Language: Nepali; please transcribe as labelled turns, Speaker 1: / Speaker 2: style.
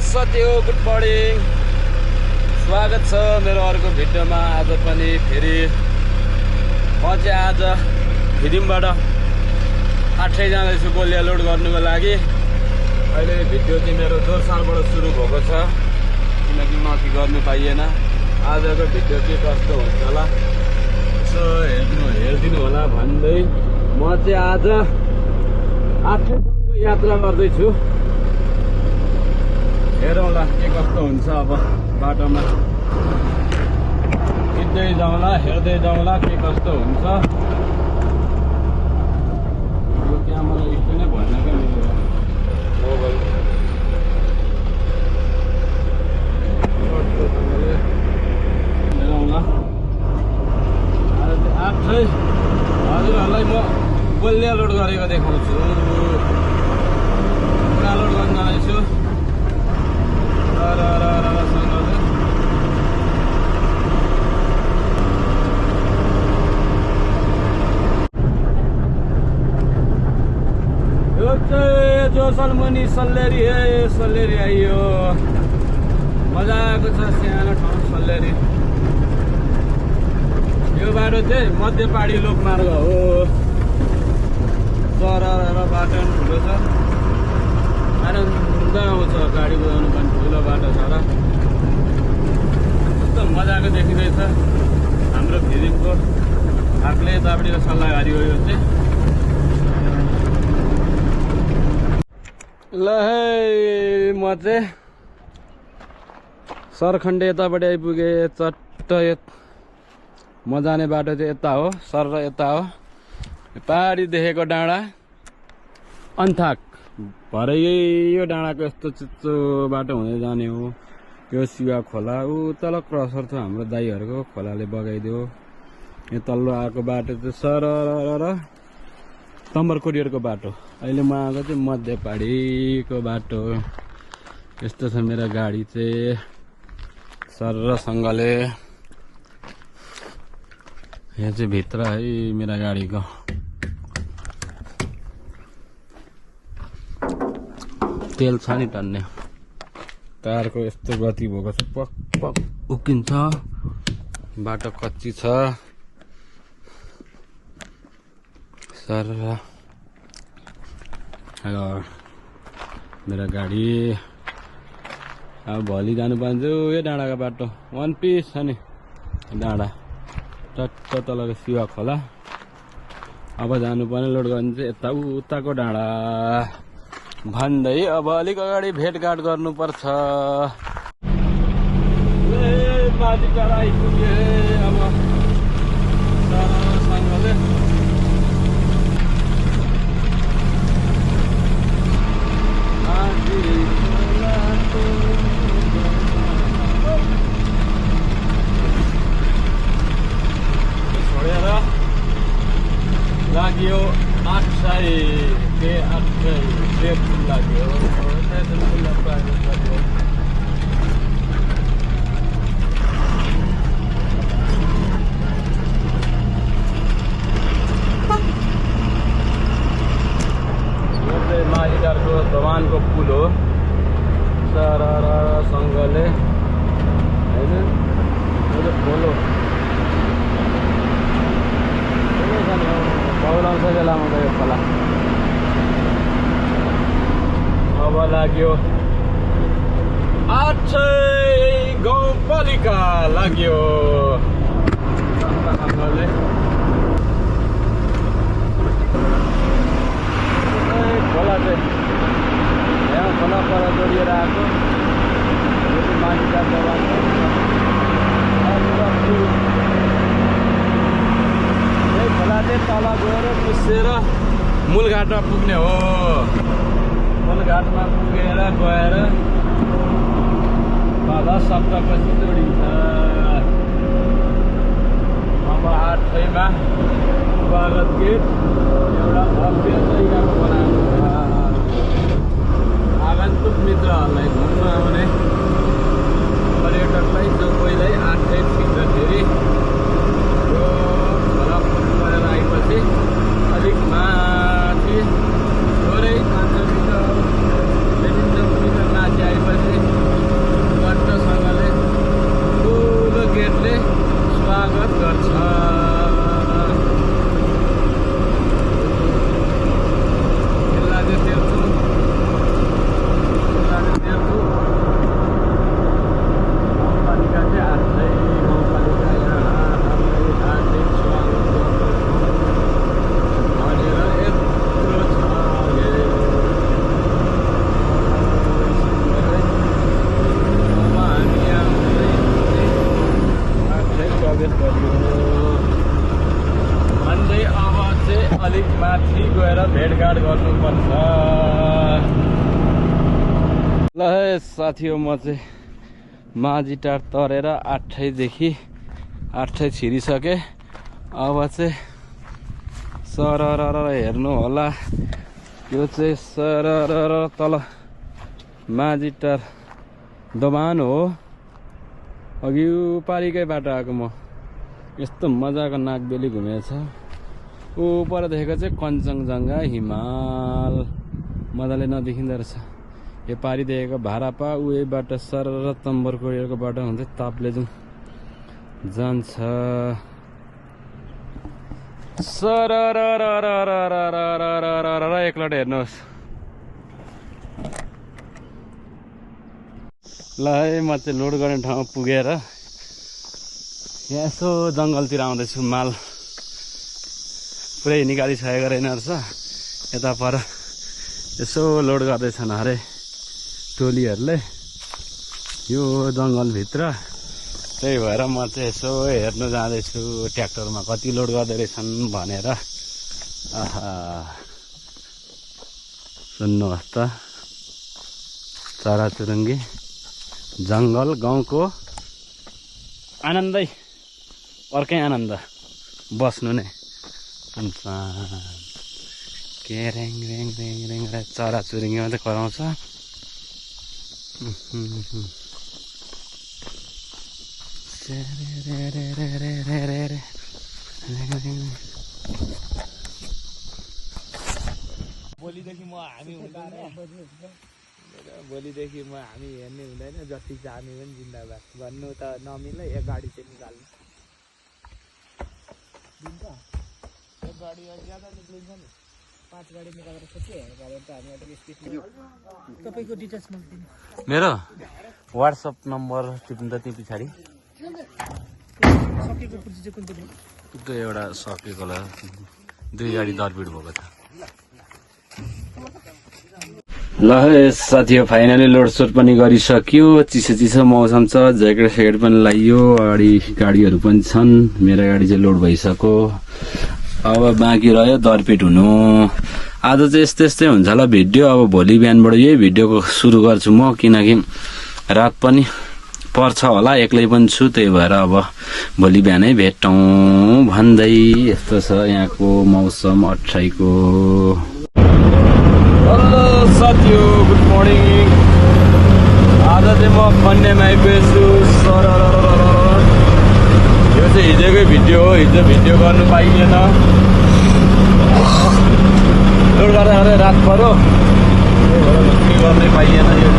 Speaker 1: साथी हो, गुड मर्निङ। स्वागत छ मेरो अर्को भिडियोमा। आज पनि फेरि म चाहिँ आज फिदिमबाट आठै जाँदैछु गोलिया लोड गर्नुको लागि। अहिले भिडियो चाहिँ मेरो जोरसारबाट सुरु भएको छ, किनकि माथि गर्नु पाइएन। आजको भिडियो के कस्तो हुन्छ होला यसो हेरिदिनु होला भन्दै म चाहिँ आज आठैसम्मको यात्रा गर्दैछु। हेरौँला के कस्तो हुन्छ अब बाटोमा। हिँड्दै जाउँला, हेर्दै जाउँला के कस्तो हुन्छ। यो क्यामेरा यस्तो नै भएन क्या मेरो मोबाइल। हेरौँला आठै हजुरहरूलाई म गोलिया लोड गरेको देखाउँछु। पुरा लोड गर्न जाँदैछु। यो चाहिँ जोसलमुनि सल्लेरी सल्लेरी आइयो। मजाको छ सानो ठाउँ सल्लेरी। यो बाटो चाहिँ मध्य पहाडी लोकमार्ग हो। चरा बाटो पनि ठुलो छ, आनन्द आउँछ गाडी कुदाउनु पनि। ठुलो बाटो छ र कस्तो मजाको देखिँदैछ। हाम्रो फिदिमको हातले यतापट्टिको सल्लाहकारी हो यो चाहिँ। ल है म चाहिँ सरखण्डे यतापट्टि आइपुगेँ। चट्ट म जाने बाटो चाहिँ यता हो, सर र यता हो। पहाडी देखेको डाँडा अन्थाक भरे यो डाँडाको यस्तो चिच्चो बाटो हुँदै जाने हो। यो शिवा खोला ऊ तल क्रसर छ हाम्रो दाईहरूको, खोलाले बगाइदियो। यो तल्लो आएको बाटो चाहिँ सर र तम्बर कोरियरको बाटो। अहिले म आएको चाहिँ मध्य पहाडीको बाटो। यस्तो छ मेरो गाडी चाहिँ सरसँगले। यहाँ चाहिँ भित्र है मेरो गाडीको। तेल छ नि टन्ने। टायरको यस्तो गति भएको छ, पक पक उक्किन्छ। बाटो कच्ची छ सर। मेरो गाडी अब भोलि जानु पाउँछु। यो डाँडाको बाटो वान पिस छ नि डाँडा, टट्ट तलको शिवा खोला। अब जानुपर्ने लोड गर्नु चाहिँ यता उताको डाँडा भन्दै अब अलिक अगाडि भेटघाट गर्नुपर्छ। माथि टाढा आइपुगे अब सरसँगले। छोडेर लाग्यो 8 सय के 8 सय लाग्यो। माहिटारको भवानको पुल हो सरसँगले होइन। खोलो पौलाउँछ बेलामा गयो खोला। अब लाग्यो आठै गाउँपालिका लाग्यो सँगले। खोला चाहिँ यहाँ खोला पर जोडिएर आएको। यो चाहिँ माथिका जवानको यही खोला चाहिँ तल गएर मिसेर मूलघाटमा पुग्ने हो। मूलघाटमा पुगेर गएर 10 सप्ताहपछि जोडिन्छ। अब आठैमा स्वागत गीत एउटा भव्य तरिकाको बनाएको छ। आगन्तुक मित्रहरूलाई घुम्न आउने पर्यटकलाई जो कोहीलाई आठै छिर्दाखेरि यो खोला पुल गरेर आएपछि अलिक माथि थोरै 500 मिटर माथि आएपछि चाहिँ अलिक माथि गएर भेटघाट गर्नुपर्छ। ल है साथी हो, म चाहिँ माझीटार तरेर 8 छिरिसके। अब चाहिँ सरर हेर्नु होला, यो चाहिँ सरर तल माझीटार दोभान हो। अघि पारिकै बाटो आएको म। यस्तो मजाको नागबेली घुमेको छ। ऊपर देखेको चाहिँ कञ्चनजङ्घा हिमाल मजाले नदेखिँदो रहेछ। यो पारि देखेको भारापा उहीबाट सरर तम्बरकोटको बाटो हुँदै ताप्लेजुङ जान्छ। सरर एकलट हेर्नुहोस्। ल है म चाहिँ लोड गर्ने ठाउँमा पुगेर यहाँ यसो जङ्गलतिर आउँदैछु। माल पुरै निकालिसकेको रहेन रहेछ। यता पर यसो लोड गर्दैछन् अरे टोलीहरूले यो जङ्गलभित्र। त्यही भएर म चाहिँ यसो हेर्नु जाँदैछु ट्र्याक्टरमा कति लोड गर्दै रहेछन् भनेर। आहा सुन्नुहोस् त, चराचुरुङ्गी जङ्गल गाउँको आनन्दै अर्कै आनन्द बस्नु नै। के रेङ रेङ रेङ रेङ चराचुरुङ्गी मात्रै कराउँछ।
Speaker 2: भोलिदेखि हामी हेर्ने हुँदैन, जति जाने पनि जिन्दाबाद भन्नु त नमिल्ने। एक गाडी चाहिँ निकाल्नु, एक गाडी ज्यादा निक्लिन्छ नि। 5 गाडी निकालेर सोचे गाडी त हामी अलिक स्पिड। तपाईँको डिटेल्स मलाई दिनु।
Speaker 1: मेरो वाट्सएप नम्बर टिप्नु त त्यो पछाडि
Speaker 2: सकेको पुर्जी चाहिँ कुन चाहिँ
Speaker 1: त्यो एउटा सकेको होला। 2 गाडी दरपिड भएको छ। ल है साथी हो, फाइनली लोडसोड पनि गरिसक्यो। चिसो मौसम छ, ज्याकेट स्याकेट पनि लगाइयो। अगाडि गाडीहरू पनि छन्। मेरो गाडी चाहिँ लोड भइसक्यो। अब बाँकी रह्यो दरपिट हुनु। आज चाहिँ यस्तै हुन्छ होला भिडियो। अब भोलि बिहानबाट यही भिडियोको सुरु गर्छु म, किनकि रात पनि पर्छ होला, एक्लै पनि छु। त्यही भएर अब भोलि बिहानै भेटौँ भन्दै यस्तो छ यहाँको मौसम अट्ठाइको। हेलो साथी हो, गुड मर्निङ। आज चाहिँ म कन्यामा आइपुगेछु। यो चाहिँ हिजोकै भिडियो हो, हिजो भिडियो गर्नु पाइएन। लोड गर्दा रात पऱ्यो, गर्नै पाइएन। यो